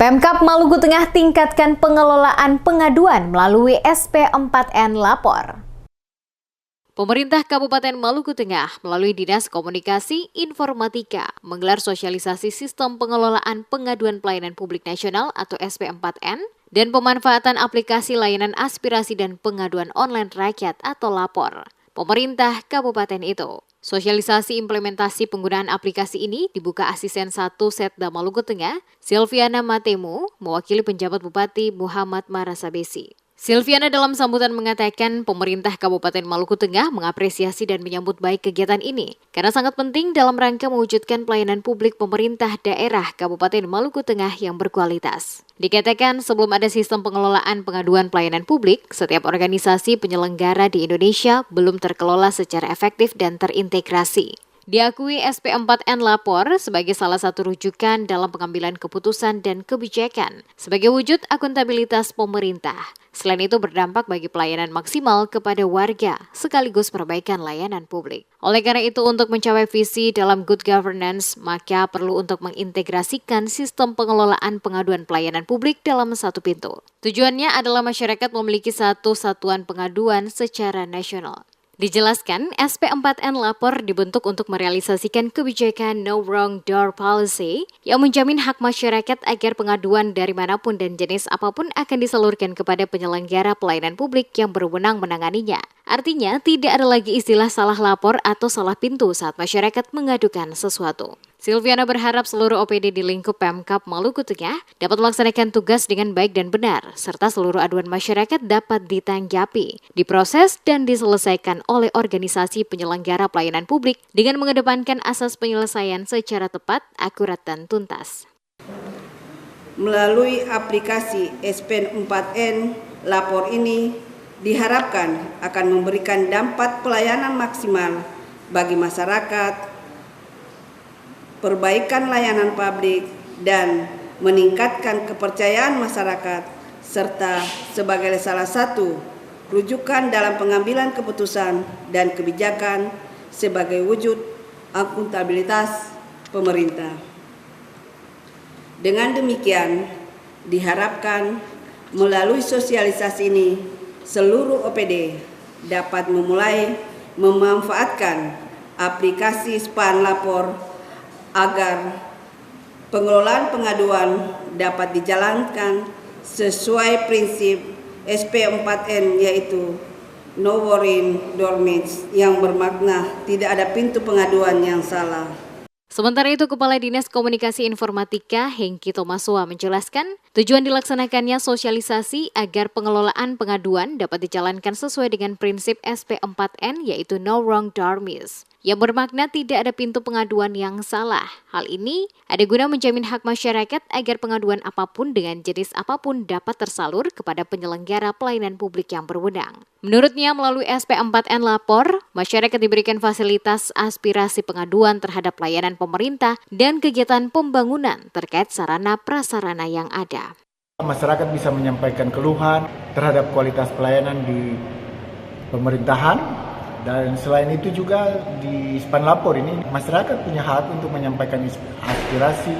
Pemkab Maluku Tengah tingkatkan pengelolaan pengaduan melalui SP4N Lapor. Pemerintah Kabupaten Maluku Tengah melalui Dinas Komunikasi Informatika menggelar sosialisasi sistem pengelolaan pengaduan pelayanan publik nasional atau SP4N dan pemanfaatan aplikasi layanan aspirasi dan pengaduan online rakyat atau Lapor pemerintah kabupaten itu. Sosialisasi implementasi penggunaan aplikasi ini dibuka Asisten 1 Setda Maluku Tengah, Silviana Matemu, mewakili penjabat Bupati Muhammad Marasabesi. Silviana dalam sambutan mengatakan pemerintah Kabupaten Maluku Tengah mengapresiasi dan menyambut baik kegiatan ini karena sangat penting dalam rangka mewujudkan pelayanan publik pemerintah daerah Kabupaten Maluku Tengah yang berkualitas. Dikatakan sebelum ada sistem pengelolaan pengaduan pelayanan publik, setiap organisasi penyelenggara di Indonesia belum terkelola secara efektif dan terintegrasi. Diakui SP4N Lapor sebagai salah satu rujukan dalam pengambilan keputusan dan kebijakan sebagai wujud akuntabilitas pemerintah. Selain itu berdampak bagi pelayanan maksimal kepada warga sekaligus perbaikan layanan publik. Oleh karena itu untuk mencapai visi dalam good governance, maka perlu untuk mengintegrasikan sistem pengelolaan pengaduan pelayanan publik dalam satu pintu. Tujuannya adalah masyarakat memiliki satu satuan pengaduan secara nasional. Dijelaskan, SP4N Lapor dibentuk untuk merealisasikan kebijakan No Wrong Door Policy yang menjamin hak masyarakat agar pengaduan dari manapun dan jenis apapun akan disalurkan kepada penyelenggara pelayanan publik yang berwenang menanganinya. Artinya, tidak ada lagi istilah salah lapor atau salah pintu saat masyarakat mengadukan sesuatu. Silviana berharap seluruh OPD di lingkup Pemkab Maluku Tengah dapat melaksanakan tugas dengan baik dan benar, serta seluruh aduan masyarakat dapat ditanggapi, diproses, dan diselesaikan oleh organisasi penyelenggara pelayanan publik dengan mengedepankan asas penyelesaian secara tepat, akurat, dan tuntas. Melalui aplikasi SP4N Lapor ini diharapkan akan memberikan dampak pelayanan maksimal bagi masyarakat, perbaikan layanan publik, dan meningkatkan kepercayaan masyarakat, serta sebagai salah satu rujukan dalam pengambilan keputusan dan kebijakan sebagai wujud akuntabilitas pemerintah. Dengan demikian, diharapkan melalui sosialisasi ini, seluruh OPD dapat memulai memanfaatkan aplikasi SPAN Lapor agar pengelolaan pengaduan dapat dijalankan sesuai prinsip SP4N, yaitu No Worrying Dormits, yang bermakna tidak ada pintu pengaduan yang salah. Sementara itu, Kepala Dinas Komunikasi Informatika Hengki Tomasua menjelaskan tujuan dilaksanakannya sosialisasi agar pengelolaan pengaduan dapat dijalankan sesuai dengan prinsip SP4N, yaitu No Wrong Dormits, yang bermakna tidak ada pintu pengaduan yang salah. Hal ini ada guna menjamin hak masyarakat agar pengaduan apapun dengan jenis apapun dapat tersalur kepada penyelenggara pelayanan publik yang berwenang. Menurutnya, melalui SP4N Lapor, masyarakat diberikan fasilitas aspirasi pengaduan terhadap pelayanan pemerintah dan kegiatan pembangunan terkait sarana prasarana yang ada. Masyarakat bisa menyampaikan keluhan terhadap kualitas pelayanan di pemerintahan. Dan selain itu juga di SPAN Lapor ini masyarakat punya hak untuk menyampaikan aspirasi,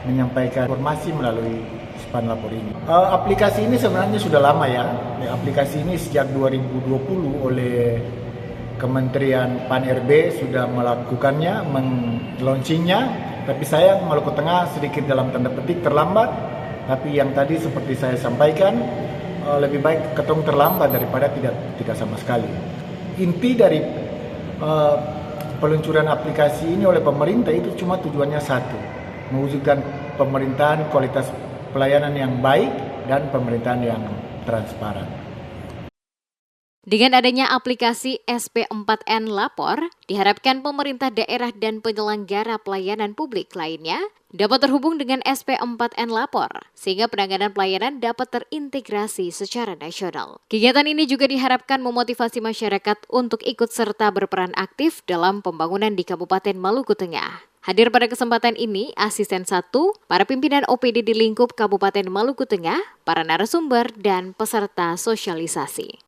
menyampaikan informasi melalui SPAN Lapor ini. Aplikasi ini sebenarnya sudah lama ya. Aplikasi ini sejak 2020 oleh Kementerian PAN-RB sudah melakukannya, launchingnya. Tapi sayang Maluku Tengah sedikit dalam tanda petik terlambat. Tapi yang tadi seperti saya sampaikan, lebih baik ketong terlambat daripada tidak sama sekali. Inti dari peluncuran aplikasi ini oleh pemerintah itu cuma tujuannya satu, mewujudkan pemerintahan kualitas pelayanan yang baik dan pemerintahan yang transparan. Dengan adanya aplikasi SP4N Lapor, diharapkan pemerintah daerah dan penyelenggara pelayanan publik lainnya dapat terhubung dengan SP4N Lapor, sehingga penanganan pelayanan dapat terintegrasi secara nasional. Kegiatan ini juga diharapkan memotivasi masyarakat untuk ikut serta berperan aktif dalam pembangunan di Kabupaten Maluku Tengah. Hadir pada kesempatan ini, Asisten 1, para pimpinan OPD di lingkup Kabupaten Maluku Tengah, para narasumber, dan peserta sosialisasi.